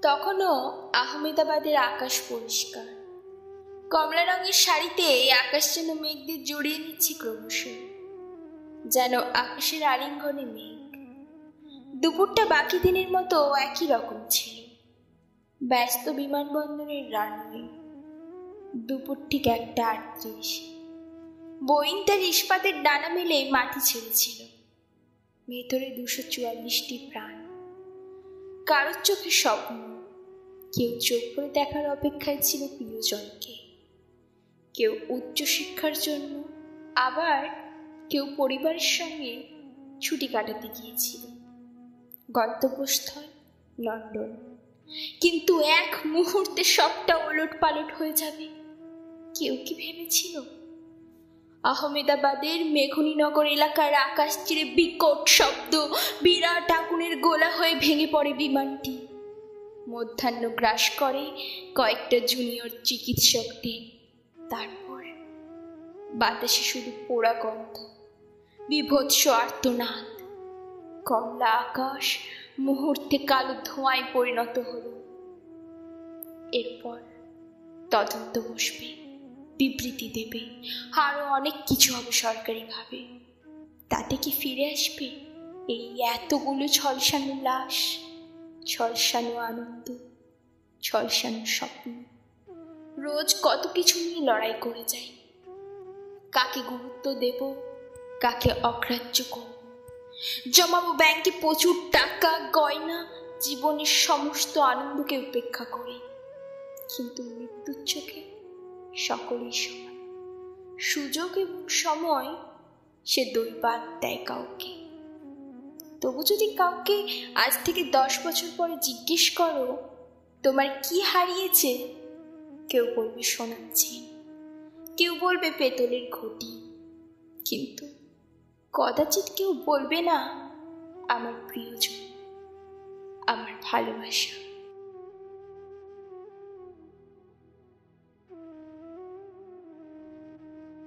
তখনও আহমেদাবাদের আকাশ পরিষ্কার। কমলা রঙের শাড়িতে আকাশ যেন মেঘদের জড়িয়ে নিচ্ছে ক্রমশ, যেন আকাশের আলিঙ্গনে মেঘ। দুপুরটা বাকি দিনের মতো একই রকম ছিল। ব্যস্ত বিমানবন্দরের রানওয়ে। দুপুর ঠিক 1:38। বোয়িং তার ইস্পাতের ডানা মেলে মাটি ছেড়েছিল। ভেতরে 244টি প্রাণ। কারোর চোখে স্বপ্ন, কেউ চোখ করে দেখার অপেক্ষায় ছিল প্রিয়জনকে, কেউ উচ্চশিক্ষার জন্য, আবার কেউ পরিবারের সঙ্গে ছুটি কাটাতে গিয়েছিল। গন্তব্যস্থল লন্ডন। কিন্তু এক মুহূর্তে সবটা ওলট পালট হয়ে যাবে। কেউ কি ভেবেছিল? আহমেদাবাদের মেঘনীনগর এলাকার আকাশ চিরে বিকট শব্দ, বিরাট আগুনের গোলা হয়ে ভেঙে পড়ে বিমানটি। মধ্যাহ্ন গ্রাস করে কয়েকটা জুনিয়র চিকিৎসকদের। তারপর বাতাসে শুধু পোড়া গন্ধ, বিভৎস আর্তনাদ। কমলা আকাশ মুহূর্তে কালো ধোঁয়ায় পরিণত হল। এরপর তদন্ত বসবে, বিবৃতি দেবে, আরো অনেক কিছু হবে সরকারিভাবে। তাতে কি ফিরে আসবে এই এতগুলো ঝলসানো লাশ, ঝলসানো আনন্দ, ঝলসানো স্বপ্ন? রোজ কত কিছু নিয়ে লড়াই করে যাই। কাকে গুরুত্ব দেব, কাকে অগ্রাহ্য করব। জমাবো ব্যাংকে প্রচুর টাকা, গয়না, জীবনের সমস্ত আনন্দকে উপেক্ষা করি। কিন্তু মৃত্যুর চোখে সকলেই সমান। সুযোগ এবং সময় সে দৈবাত দেয় কাউকে। তবু যদি কাউকে আজ থেকে 10 বছর পরে জিজ্ঞেস করো তোমার কি হারিয়েছে, কেউ বলবে সোনার চেন, কেউ বলবে পেতলের ঘটি, কিন্তু কদাচিৎ কেউ বলবে না আমার প্রিয়জন, আমার ভালোবাসা।